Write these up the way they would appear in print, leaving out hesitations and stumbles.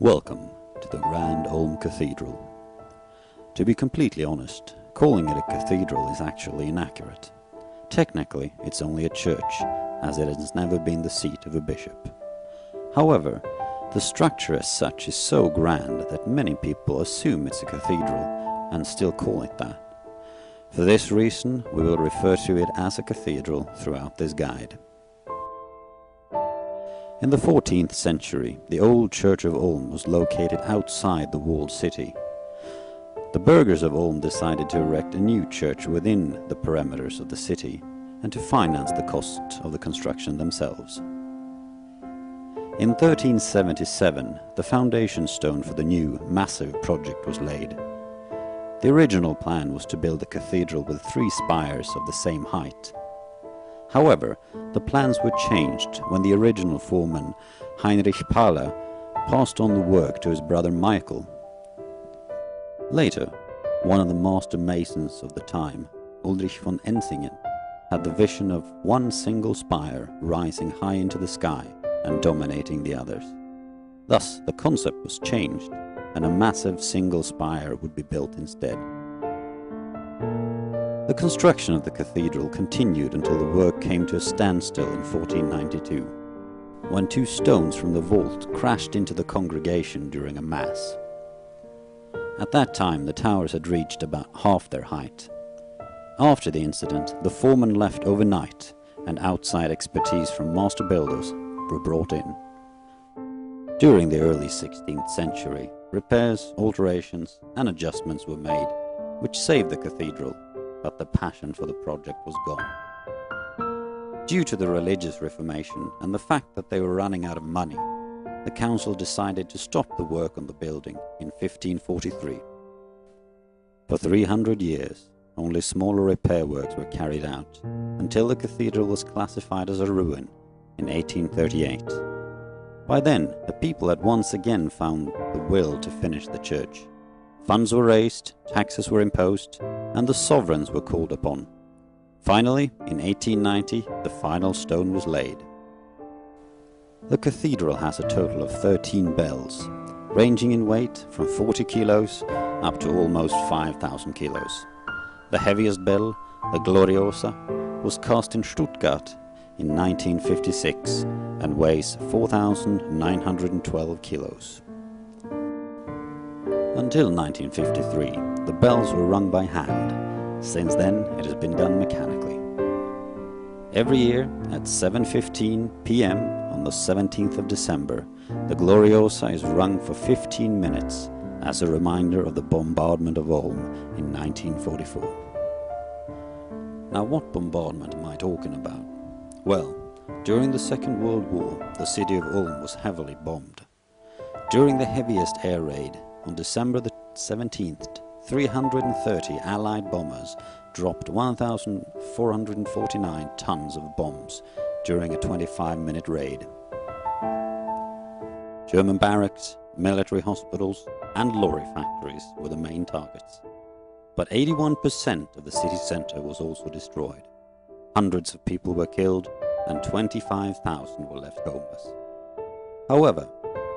Welcome to the Grand Ulm Cathedral. To be completely honest, calling it a cathedral is actually inaccurate. Technically, it's only a church, as it has never been the seat of a bishop. However, the structure as such is so grand that many people assume it's a cathedral and still call it that. For this reason, we will refer to it as a cathedral throughout this guide. In the 14th century, the old church of Ulm was located outside the walled city. The burghers of Ulm decided to erect a new church within the perimeters of the city and to finance the cost of the construction themselves. In 1377, the foundation stone for the new, massive project was laid. The original plan was to build a cathedral with 3 spires of the same height. However, the plans were changed when the original foreman, Heinrich Paller, passed on the work to his brother Michael. Later, one of the master masons of the time, Ulrich von Ensingen, had the vision of one single spire rising high into the sky and dominating the others. Thus, the concept was changed, and a massive single spire would be built instead. The construction of the cathedral continued until the work came to a standstill in 1492, when 2 stones from the vault crashed into the congregation during a mass. At that time, the towers had reached about half their height. After the incident, the foreman left overnight, and outside expertise from master builders were brought in. During the early 16th century, repairs, alterations, and adjustments were made, which saved the cathedral, but the passion for the project was gone. Due to the religious reformation and the fact that they were running out of money, the council decided to stop the work on the building in 1543. For 300 years, only smaller repair works were carried out, until the cathedral was classified as a ruin in 1838. By then, the people had once again found the will to finish the church. Funds were raised, taxes were imposed, and the sovereigns were called upon. Finally, in 1890, the final stone was laid. The cathedral has a total of 13 bells, ranging in weight from 40 kilos up to almost 5,000 kilos. The heaviest bell, the Gloriosa, was cast in Stuttgart in 1956 and weighs 4,912 kilos. Until 1953, the bells were rung by hand. Since then, it has been done mechanically. Every year, at 7:15 p.m. on the 17th of December, the Gloriosa is rung for 15 minutes as a reminder of the bombardment of Ulm in 1944. Now, what bombardment am I talking about? Well, during the Second World War, the city of Ulm was heavily bombed. During the heaviest air raid, on December the 17th, 330 Allied bombers dropped 1,449 tons of bombs during a 25-minute raid. German barracks, military hospitals, and lorry factories were the main targets. But 81% of the city center was also destroyed. Hundreds of people were killed, and 25,000 were left homeless. However,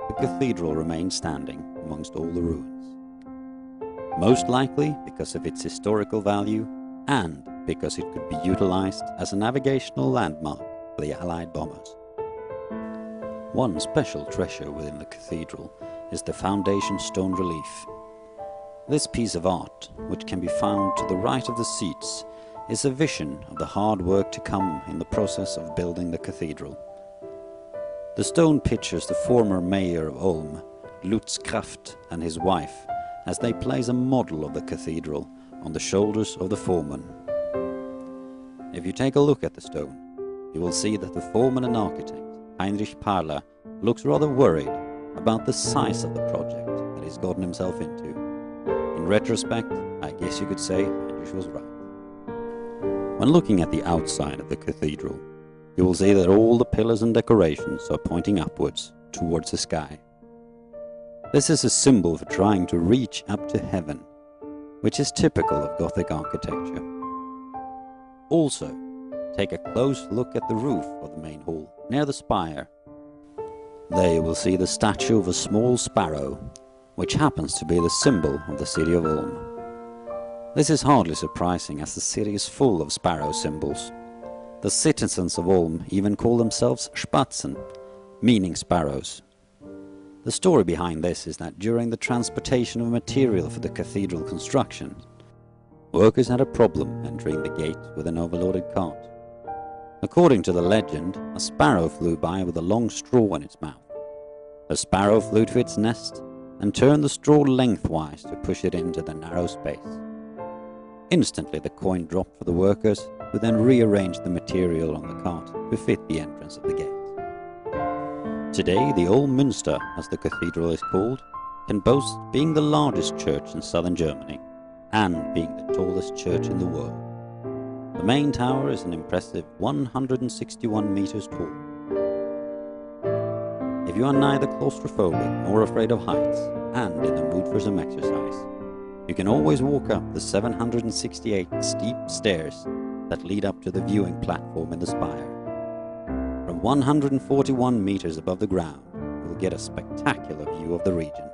the cathedral remained standing amongst all the ruins. Most likely because of its historical value and because it could be utilized as a navigational landmark for the Allied bombers. One special treasure within the cathedral is the foundation stone relief. This piece of art, which can be found to the right of the seats, is a vision of the hard work to come in the process of building the cathedral. The stone pictures the former mayor of Ulm, Lutz Kraft, and his wife as they place a model of the cathedral on the shoulders of the foreman. If you take a look at the stone, you will see that the foreman and architect, Heinrich Paller, looks rather worried about the size of the project that he's gotten himself into. In retrospect, I guess you could say Heinrich was right. When looking at the outside of the cathedral, you will see that all the pillars and decorations are pointing upwards towards the sky. This is a symbol for trying to reach up to heaven, which is typical of Gothic architecture. Also, take a close look at the roof of the main hall, near the spire. There you will see the statue of a small sparrow, which happens to be the symbol of the city of Ulm. This is hardly surprising, as the city is full of sparrow symbols. The citizens of Ulm even call themselves Spatzen, meaning sparrows. The story behind this is that during the transportation of material for the cathedral construction, workers had a problem entering the gate with an overloaded cart. According to the legend, a sparrow flew by with a long straw in its mouth. The sparrow flew to its nest and turned the straw lengthwise to push it into the narrow space. Instantly the coin dropped for the workers, who then rearranged the material on the cart to fit the entrance of the gate. Today, the old Minster, as the cathedral is called, can boast being the largest church in southern Germany and being the tallest church in the world. The main tower is an impressive 161 meters tall. If you are neither claustrophobic nor afraid of heights and in the mood for some exercise, you can always walk up the 768 steep stairs that lead up to the viewing platform in the spire. From 141 meters above the ground, you will get a spectacular view of the region.